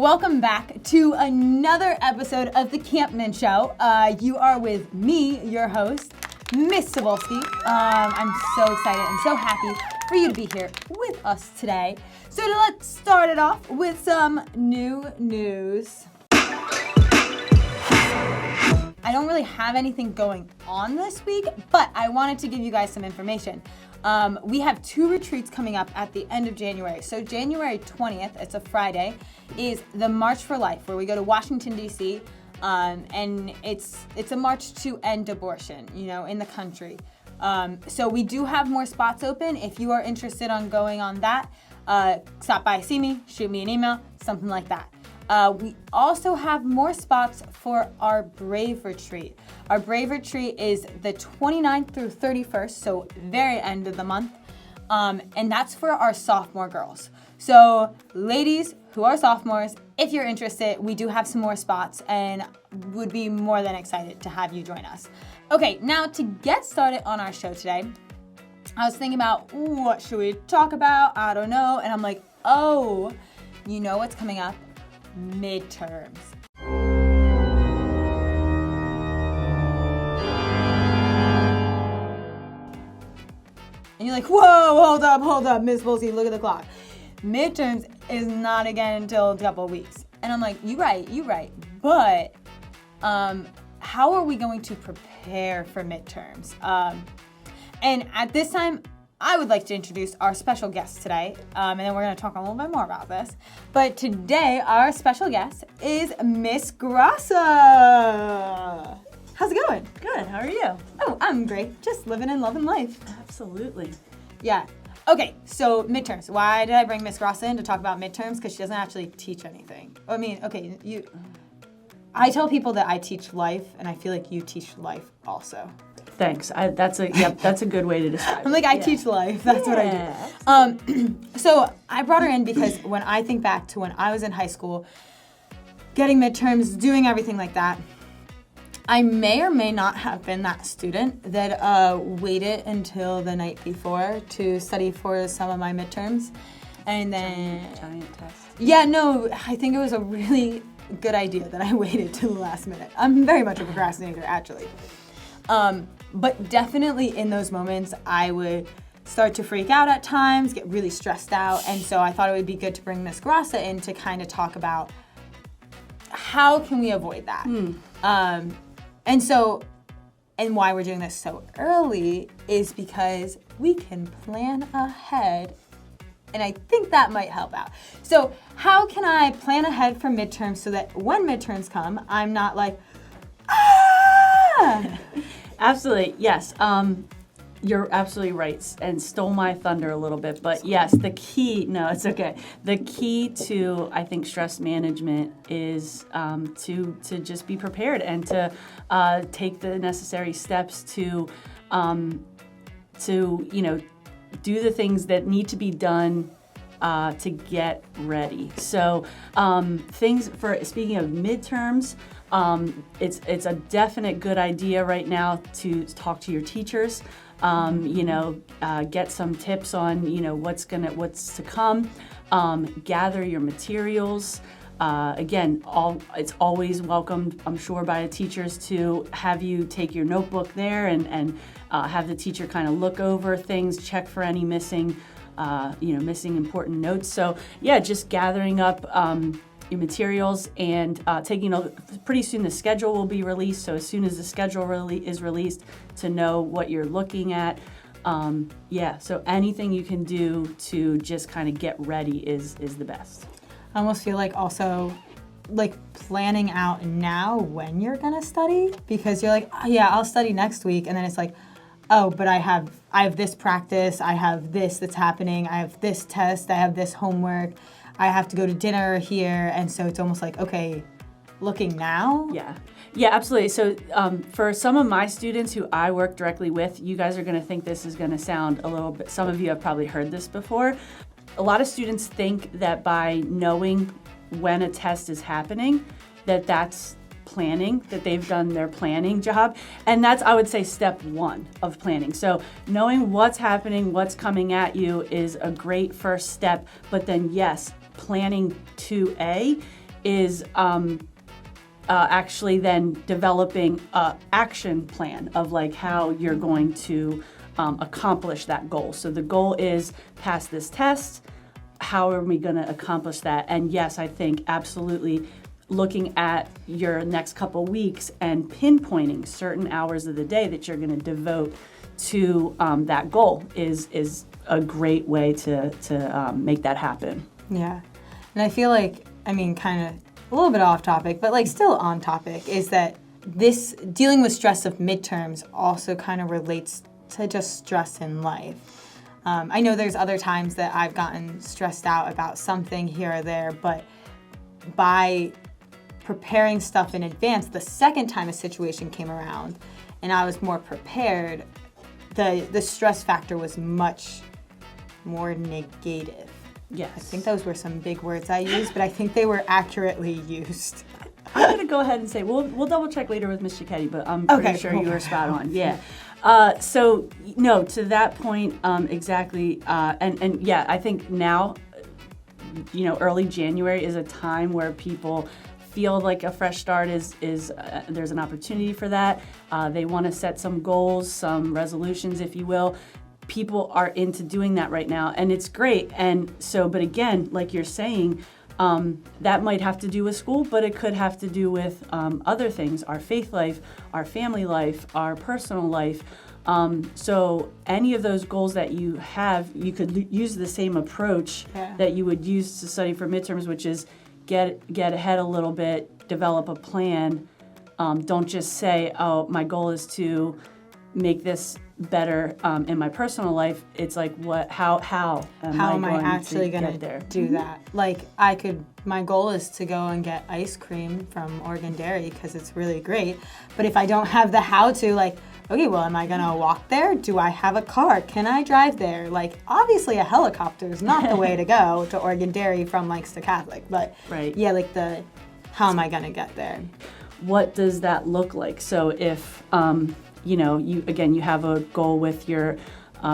welcome back to another episode of the Campman Show. You are with me, your host, Miss Cybulski. I'm so excited and so happy for you to be here with us today. So let's start it off with some new news. I don't really have anything going on this week, but I wanted to give you guys some information. We have 2 retreats coming up at the end of January. So January 20th, it's a Friday, is the March for Life, where we go to Washington, D.C., and it's a march to end abortion, in the country. So we do have more spots open. If you are interested on going on that, stop by, see me, shoot me an email, something like that. We also have more spots for our Brave Retreat. Our Brave Retreat is the 29th through 31st, so very end of the month, and that's for our sophomore girls. So ladies who are sophomores, if you're interested, we do have some more spots and would be more than excited to have you join us. Okay, now to get started on our show today, I was thinking about what should we talk about? I don't know, and I'm like, oh, you know what's coming up? Midterms. And you're like, whoa, hold up, Miss Cybulski, look at the clock. Midterms is not again until a couple of weeks. And I'm like, you right. But how are we going to prepare for midterms? And at this time, I would like to introduce our special guest today, and then we're going to talk a little bit more about this. But today, our special guest is Miss Grasa. How's it going? Good, how are you? Oh, I'm great. Just living and loving life. Absolutely. Yeah. Okay, so midterms. Why did I bring Miss Grasa in to talk about midterms? Because she doesn't actually teach anything. I mean, okay, I tell people that I teach life, and I feel like you teach life also. Thanks. That's a good way to describe it. I'm like, I teach life. That's what I do. So I brought her in because when I think back to when I was in high school, getting midterms, doing everything like that, I may or may not have been that student that waited until the night before to study for some of my midterms. And then... Giant test. Yeah, no, I think it was a really good idea that I waited till the last minute. I'm very much a procrastinator, actually. But definitely in those moments, I would start to freak out at times, get really stressed out, and so I thought it would be good to bring Miss Grasa in to kind of talk about how can we avoid that. And why we're doing this so early is because we can plan ahead, and I think that might help out. So how can I plan ahead for midterms so that when midterms come, I'm not like, ah! Absolutely, yes. You're absolutely right and stole my thunder a little bit. But yes, the key to, I think, stress management is to just be prepared and to take the necessary steps to do the things that need to be done to get ready. So speaking of midterms, it's a definite good idea right now to talk to your teachers, get some tips on, what's to come, gather your materials. Again, it's always welcomed, I'm sure, by the teachers to have you take your notebook there and have the teacher kind of look over things, check for any missing important notes. So yeah, just gathering up your materials and pretty soon the schedule will be released. So as soon as the schedule is released, to know what you're looking at. So anything you can do to just kind of get ready is the best. I almost feel like also like planning out now when you're gonna study, because you're like, oh, yeah, I'll study next week, and then it's like, oh, but I have this practice, I have this that's happening, I have this test, I have this homework, I have to go to dinner here, and so it's almost like, okay, looking now? Yeah, absolutely. So for some of my students who I work directly with, you guys are gonna think this is gonna sound a little bit, some of you have probably heard this before. A lot of students think that by knowing when a test is happening, that's planning, that they've done their planning job. And that's, I would say, step one of planning. So knowing what's happening, what's coming at you is a great first step. But then, yes, planning 2A is actually then developing an action plan of like how you're going to accomplish that goal. So the goal is pass this test. How are we going to accomplish that? And yes, I think absolutely looking at your next couple weeks and pinpointing certain hours of the day that you're going to devote to that goal is a great way to make that happen. Yeah. And I feel like, I mean, kind of a little bit off topic, but like still on topic, is that this dealing with stress of midterms also kind of relates to just stress in life. I know there's other times that I've gotten stressed out about something here or there, but by preparing stuff in advance, the second time a situation came around and I was more prepared, the stress factor was much more negative. Yes. I think those were some big words I used, but I think they were accurately used. I'm going to go ahead and say, we'll double check later with Ms. Cicchetti, but I'm pretty sure you were spot on. Yeah. So, no, to that point, exactly. And yeah, I think now, early January is a time where people feel like a fresh start is there's an opportunity for that. They want to set some goals, some resolutions, if you will. People are into doing that right now, and it's great. And so, but again, like you're saying, that might have to do with school, but it could have to do with other things, our faith life, our family life, our personal life. So any of those goals that you have, you could use the same approach that you would use to study for midterms, which is get ahead a little bit, develop a plan. Don't just say, oh, my goal is to make this better in my personal life. It's like, how am I actually going to do that? Like, my goal is to go and get ice cream from Oregon Dairy because it's really great. But if I don't have the how to, like, okay, well, am I going to walk there? Do I have a car? Can I drive there? Like, obviously a helicopter is not the way to go to Oregon Dairy from Lancaster Catholic. But yeah, like how am I going to get there? What does that look like? So if, you have a goal with your,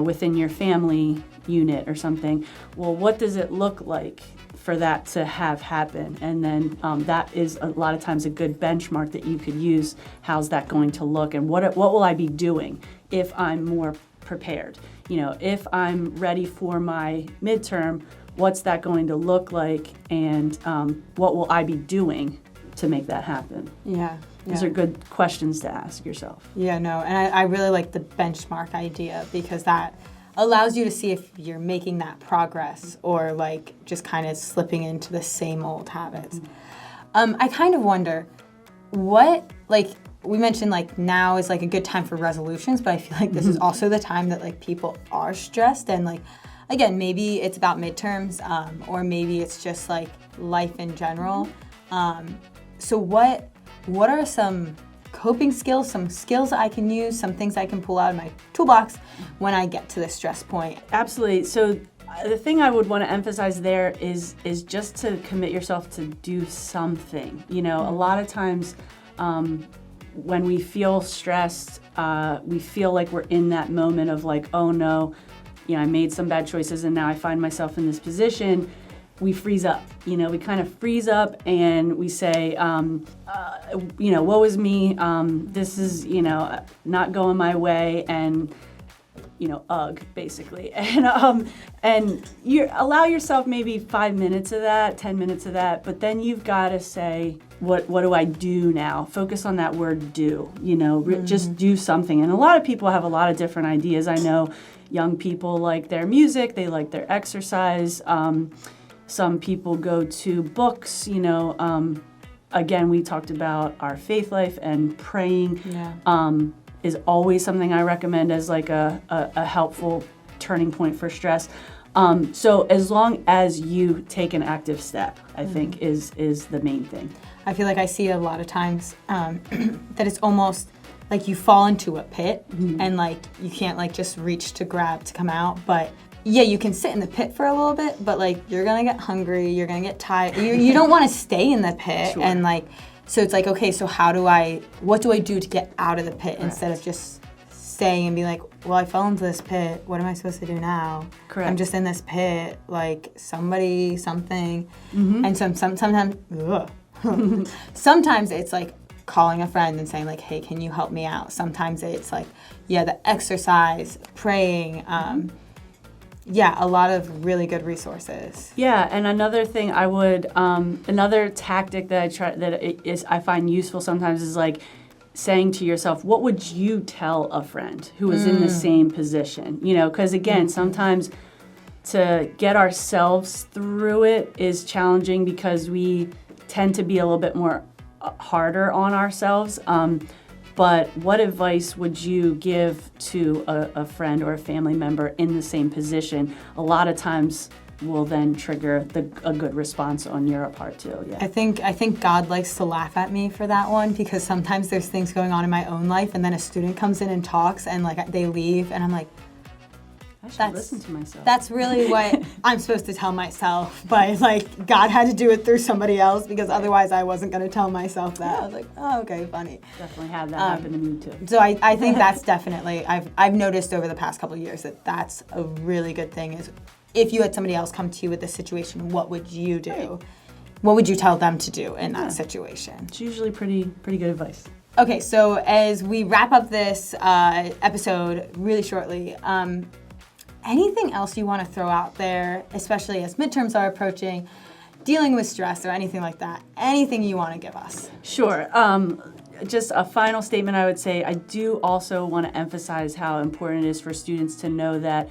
within your family unit or something, well, what does it look like for that to have happen? And then that is a lot of times a good benchmark that you could use. How's that going to look? And what will I be doing if I'm more prepared? If I'm ready for my midterm, what's that going to look like? And what will I be doing to make that happen? Yeah. Those are good questions to ask yourself. Yeah, no, and I really like the benchmark idea because that allows you to see if you're making that progress or like just kind of slipping into the same old habits. I kind of wonder what, like, we mentioned like now is like a good time for resolutions, but I feel like this is also the time that like people are stressed and like, again, maybe it's about midterms or maybe it's just like life in general. So what are some coping skills, some skills I can use, some things I can pull out of my toolbox when I get to this stress point? Absolutely. So the thing I would want to emphasize there is just to commit yourself to do something. A lot of times when we feel stressed, we feel like we're in that moment of like, oh no, I made some bad choices and now I find myself in this position. We freeze up, we kind of freeze up and we say, woe is me, this is, not going my way, and, ugh, basically. And you allow yourself maybe 5 minutes of that, 10 minutes of that, but then you've got to say, what do I do now? Focus on that word do, just do something. And a lot of people have a lot of different ideas. I know young people like their music, they like their exercise, some people go to books, again, we talked about our faith life and praying is always something I recommend as like a helpful turning point for stress. So as long as you take an active step, I think is the main thing. I feel like I see a lot of times that it's almost like you fall into a pit and like you can't like just reach to grab to come out, but yeah, you can sit in the pit for a little bit, but like you're gonna get hungry, you're gonna get tired. You don't want to stay in the pit, and like so it's like, okay, so what do I do to get out of the pit instead of just saying and being like, well, I fell into this pit. What am I supposed to do now? Correct. I'm just in this pit. Like, somebody, something. And sometimes, sometimes it's like calling a friend and saying like, hey, can you help me out? Sometimes it's like, the exercise, praying, a lot of really good resources. Yeah, and another thing I would, another tactic that I find useful sometimes is like saying to yourself, what would you tell a friend who is in the same position? You know, because again, sometimes to get ourselves through it is challenging because we tend to be a little bit more harder on ourselves. But what advice would you give to a friend or a family member in the same position? A lot of times will then trigger a good response on your part too. Yeah. I think God likes to laugh at me for that one, because sometimes there's things going on in my own life and then a student comes in and talks and like they leave and I'm like, I should listen to myself. That's really what I'm supposed to tell myself, but like God had to do it through somebody else because otherwise I wasn't going to tell myself that. I was like, oh, okay, funny. Definitely had that happen to me too. So I think that's definitely, I've noticed over the past couple of years that's a really good thing, is if you had somebody else come to you with this situation, what would you do? Right. What would you tell them to do in that situation? It's usually pretty good advice. Okay, so as we wrap up this episode really shortly, anything else you want to throw out there, especially as midterms are approaching, dealing with stress or anything like that? Anything you want to give us? Sure. Just a final statement I would say, I do also want to emphasize how important it is for students to know that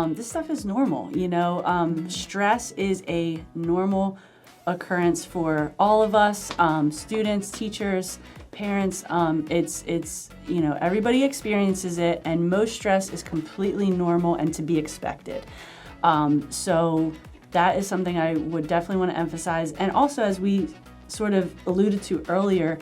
this stuff is normal. You know, stress is a normal occurrence for all of us, students, teachers, parents. It's you know, everybody experiences it, and most stress is completely normal and to be expected. So that is something I would definitely want to emphasize. And also, as we sort of alluded to earlier,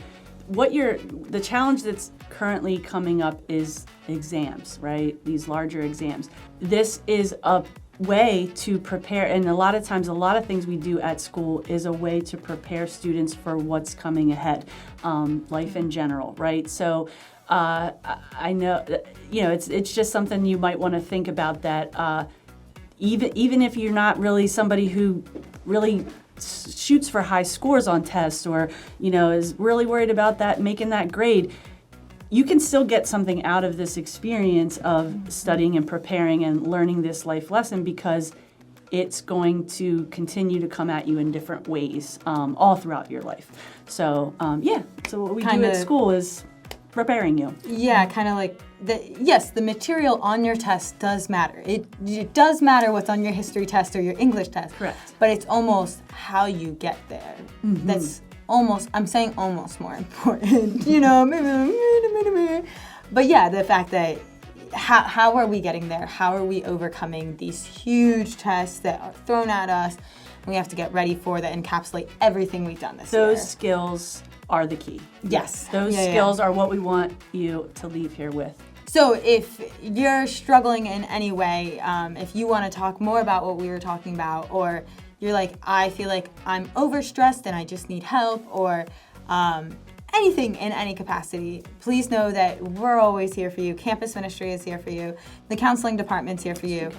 the challenge that's currently coming up is exams, right? These larger exams. This is a way to prepare, and a lot of times, a lot of things we do at school is a way to prepare students for what's coming ahead, life in general, right? So I know, you know, it's just something you might want to think about, that even if you're not really somebody who really shoots for high scores on tests, or, you know, is really worried about that, making that grade, you can still get something out of this experience of studying and preparing and learning this life lesson, because it's going to continue to come at you in different ways all throughout your life. So, so what we do at school is preparing you. Yeah, kind of like, the material on your test does matter. It does matter what's on your history test or your English test. Correct. But it's almost how you get there. Mm-hmm. That's almost, I'm saying almost more important, you know, but yeah, the fact that how are we getting there? How are we overcoming these huge tests that are thrown at us, and we have to get ready for, that encapsulate everything we've done this year? Those skills are the key. Yes. Those skills are what we want you to leave here with. So if you're struggling in any way, if you want to talk more about what we were talking about, or you're like, I feel like I'm overstressed and I just need help, or anything in any capacity, please know that we're always here for you. Campus ministry is here for you. The counseling department's here for you.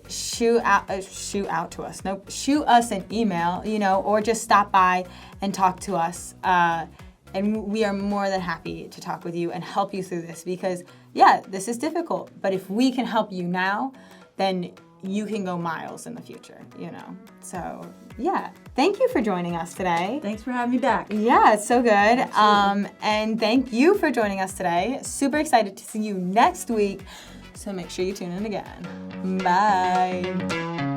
Shoot out to us. Nope. Shoot us an email, you know, or just stop by and talk to us. And we are more than happy to talk with you and help you through this, because, this is difficult. But if we can help you now, then you can go miles in the future, you know. So, thank you for joining us today. Thanks for having me back. Yeah, it's so good. And thank you for joining us today. Super excited to see you next week. So make sure you tune in again. Bye.